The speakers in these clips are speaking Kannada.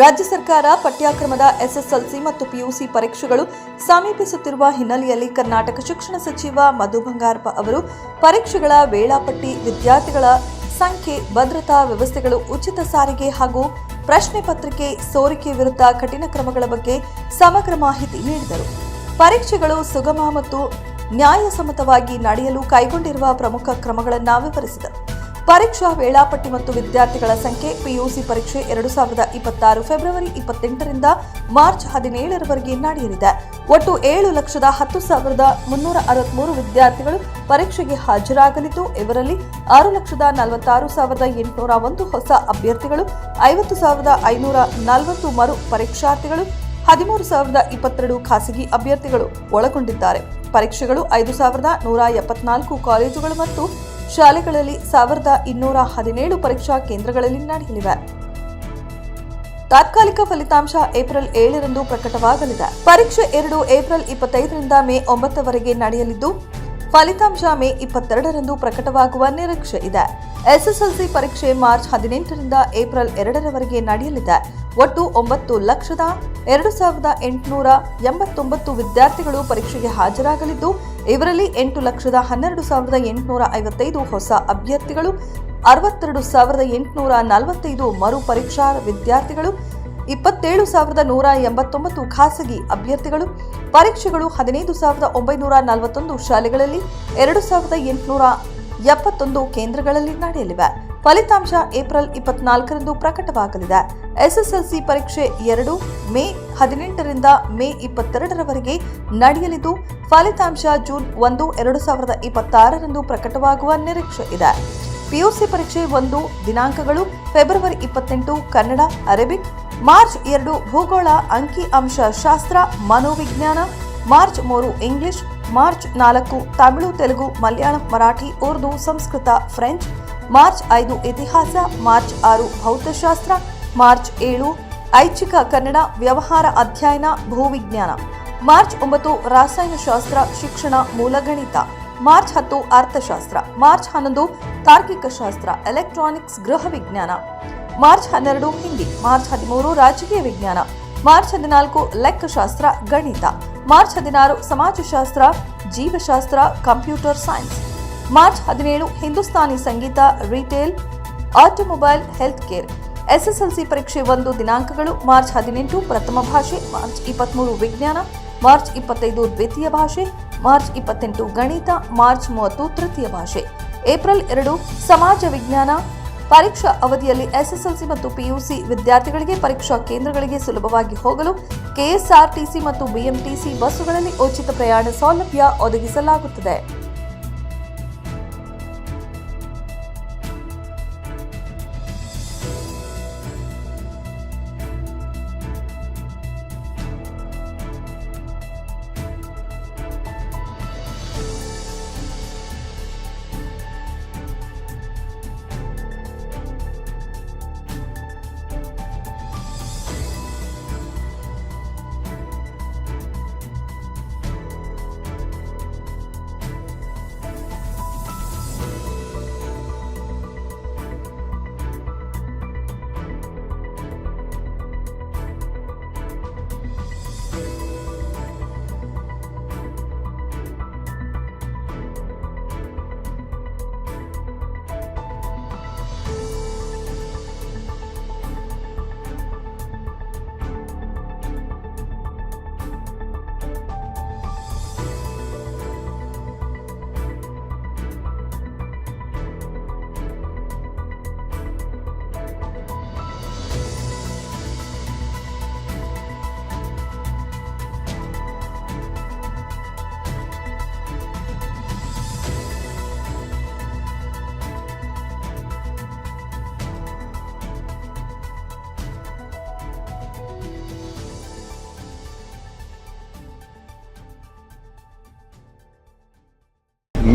ರಾಜ್ಯ ಸರ್ಕಾರ ಪಠ್ಯಕ್ರಮದ ಎಸ್ಎಸ್ಎಲ್ಸಿ ಮತ್ತು ಪಿಯುಸಿ ಪರೀಕ್ಷೆಗಳು ಸಮೀಪಿಸುತ್ತಿರುವ ಹಿನ್ನೆಲೆಯಲ್ಲಿ ಕರ್ನಾಟಕ ಶಿಕ್ಷಣ ಸಚಿವ ಮಧು ಬಂಗಾರಪ್ಪ ಅವರು ಪರೀಕ್ಷೆಗಳ ವೇಳಾಪಟ್ಟಿ, ವಿದ್ಯಾರ್ಥಿಗಳ ಸಂಖ್ಯೆ, ಭದ್ರತಾ ವ್ಯವಸ್ಥೆಗಳು, ಉಚಿತ ಸಾರಿಗೆ ಹಾಗೂ ಪ್ರಶ್ನೆ ಪತ್ರಿಕೆ ಸೋರಿಕೆ ವಿರುದ್ಧ ಕಠಿಣ ಕ್ರಮಗಳ ಬಗ್ಗೆ ಸಮಗ್ರ ಮಾಹಿತಿ ನೀಡಿದರು. ಪರೀಕ್ಷೆಗಳು ಸುಗಮ ಮತ್ತು ನ್ಯಾಯಸಮ್ಮತವಾಗಿ ನಡೆಯಲು ಕೈಗೊಂಡಿರುವ ಪ್ರಮುಖ ಕ್ರಮಗಳನ್ನು ವಿವರಿಸಿದರು. ಪರೀಕ್ಷಾ ವೇಳಾಪಟ್ಟಿ ಮತ್ತು ವಿದ್ಯಾರ್ಥಿಗಳ ಸಂಖ್ಯೆ. ಪಿಯುಸಿ ಪರೀಕ್ಷೆ 2026 ಫೆಬ್ರವರಿ 28ರಿಂದ ಮಾರ್ಚ್ 17ರವರೆಗೆ ನಡೆಯಲಿದೆ. ಒಟ್ಟು 7,10,363 ವಿದ್ಯಾರ್ಥಿಗಳು ಪರೀಕ್ಷೆಗೆ ಹಾಜರಾಗಲಿದ್ದು, ಇವರಲ್ಲಿ 6,46,801 ಹೊಸ ಅಭ್ಯರ್ಥಿಗಳು, 50,540 ಮರು ಪರೀಕ್ಷಾರ್ಥಿಗಳು, 13,022 ಖಾಸಗಿ ಅಭ್ಯರ್ಥಿಗಳು ಒಳಗೊಂಡಿದ್ದಾರೆ. ಪರೀಕ್ಷೆಗಳು 5,174 ಕಾಲೇಜುಗಳು ಮತ್ತು ಶಾಲೆಗಳಲ್ಲಿ 1,217 ಪರೀಕ್ಷಾ ಕೇಂದ್ರಗಳಲ್ಲಿ ನಡೆಯಲಿವೆ. ತಾತ್ಕಾಲಿಕ ಫಲಿತಾಂಶ ಏಪ್ರಿಲ್ 7ರಂದು ಪ್ರಕಟವಾಗಲಿದೆ. ಪರೀಕ್ಷೆ 2 ಏಪ್ರಿಲ್ 25ರಿಂದ ಮೇ 9ರವರೆಗೆ ನಡೆಯಲಿದ್ದು, ಫಲಿತಾಂಶ ಮೇ 22ರಂದು ಪ್ರಕಟವಾಗುವ ನಿರೀಕ್ಷೆ ಇದೆ. ಎಸ್ಎಸ್ಎಲ್ಸಿ ಪರೀಕ್ಷೆ ಮಾರ್ಚ್ 18ರಿಂದ ಏಪ್ರಿಲ್ 2ರವರೆಗೆ ನಡೆಯಲಿದೆ. ಒಟ್ಟು 9,02,889 ವಿದ್ಯಾರ್ಥಿಗಳು ಪರೀಕ್ಷೆಗೆ ಹಾಜರಾಗಲಿದ್ದು, ಇವರಲ್ಲಿ 8,12,855 ಹೊಸ ಅಭ್ಯರ್ಥಿಗಳು, 62,845 ಮರು ಪರೀಕ್ಷಾ ವಿದ್ಯಾರ್ಥಿಗಳು, 27,189 ಖಾಸಗಿ ಅಭ್ಯರ್ಥಿಗಳು. ಪರೀಕ್ಷೆಗಳು 15,941 ಶಾಲೆಗಳಲ್ಲಿ 2,871 ಕೇಂದ್ರಗಳಲ್ಲಿ ನಡೆಯಲಿವೆ. ಫಲಿತಾಂಶ ಏಪ್ರಿಲ್ 24ರಂದು ಪ್ರಕಟವಾಗಲಿದೆ. ಎಸ್ಎಸ್ಎಲ್ಸಿ ಪರೀಕ್ಷೆ 2 ಮೇ 18ರಿಂದ ಮೇ 22ರವರೆಗೆ ನಡೆಯಲಿದ್ದು, ಫಲಿತಾಂಶ ಜೂನ್ 1, 2026ರಂದು ಪ್ರಕಟವಾಗುವ ನಿರೀಕ್ಷೆ ಇದೆ. ಪಿಯುಸಿ ಪರೀಕ್ಷೆ 1 ದಿನಾಂಕಗಳು: ಫೆಬ್ರವರಿ 28 ಕನ್ನಡ, ಅರೇಬಿಕ್; ಮಾರ್ಚ್ 2 ಭೂಗೋಳ, ಅಂಕಿ ಅಂಶ ಶಾಸ್ತ್ರ, ಮನೋವಿಜ್ಞಾನ; March 3 English; March 4 Tamil, Telugu, Malayalam, Marathi, Urdu, Sanskrit, French; March 5 ಇತಿಹಾಸ; ಮಾರ್ಚ್ 6 ಭೌತಶಾಸ್ತ್ರ; ಮಾರ್ಚ್ 7 ಐಚ್ಛಿಕ ಕನ್ನಡ, ವ್ಯವಹಾರ ಅಧ್ಯಯನ, ಭೂವಿಜ್ಞಾನ; ಮಾರ್ಚ್ 9 ರಾಸಾಯನಶಾಸ್ತ್ರ, ಶಿಕ್ಷಣ, ಮೂಲಗಣಿತ; ಮಾರ್ಚ್ 10 ಅರ್ಥಶಾಸ್ತ್ರ; ಮಾರ್ಚ್ 11 ತಾರ್ಕಿಕ ಶಾಸ್ತ್ರ, ಎಲೆಕ್ಟ್ರಾನಿಕ್ಸ್, ಗೃಹ ವಿಜ್ಞಾನ; ಮಾರ್ಚ್ 12 ಹಿಂದಿ; ಮಾರ್ಚ್ 13 ರಾಜಕೀಯ ವಿಜ್ಞಾನ; ಮಾರ್ಚ್ 14 ಲೆಕ್ಕಶಾಸ್ತ್ರ, ಗಣಿತ; ಮಾರ್ಚ್ 16 ಸಮಾಜಶಾಸ್ತ್ರ, ಜೀವಶಾಸ್ತ್ರ, ಕಂಪ್ಯೂಟರ್ ಸೈನ್ಸ್; ಮಾರ್ಚ್ 17 ಹಿಂದೂಸ್ತಾನಿ ಸಂಗೀತ, retail, automobile, health care. SSLC ಪರೀಕ್ಷೆ 1 ದಿನಾಂಕಗಳು: ಮಾರ್ಚ್ 18 ಪ್ರಥಮ ಭಾಷೆ; ಮಾರ್ಚ್ 23 ವಿಜ್ಞಾನ; ಮಾರ್ಚ್ 25 ದ್ವಿತೀಯ ಭಾಷೆ; ಮಾರ್ಚ್ 28 ಗಣಿತ; ಮಾರ್ಚ್ 30 ತೃತೀಯ ಭಾಷೆ. ಏಪ್ರಿಲ್ 2 ಸಮಾಜ ವಿಜ್ಞಾನ. ಪರೀಕ್ಷಾ ಅವಧಿಯಲ್ಲಿ ಎಸ್ಎಸ್ಎಲ್ಸಿ ಮತ್ತು ಪಿಯುಸಿ ವಿದ್ಯಾರ್ಥಿಗಳಿಗೆ ಪರೀಕ್ಷಾ ಕೇಂದ್ರಗಳಿಗೆ ಸುಲಭವಾಗಿ ಹೋಗಲು ಕೆಎಸ್ಆರ್ಟಿಸಿ ಮತ್ತು ಬಿಎಂಟಿಸಿ ಬಸ್ಸುಗಳಲ್ಲಿ ಉಚಿತ ಪ್ರಯಾಣ ಸೌಲಭ್ಯ ಒದಗಿಸಲಾಗುತ್ತದೆ.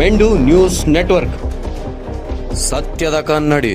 ಮೆಂಡು ನ್ಯೂಸ್ ನೆಟ್ವರ್ಕ್, ಸತ್ಯದ ಕನ್ನಡಿ.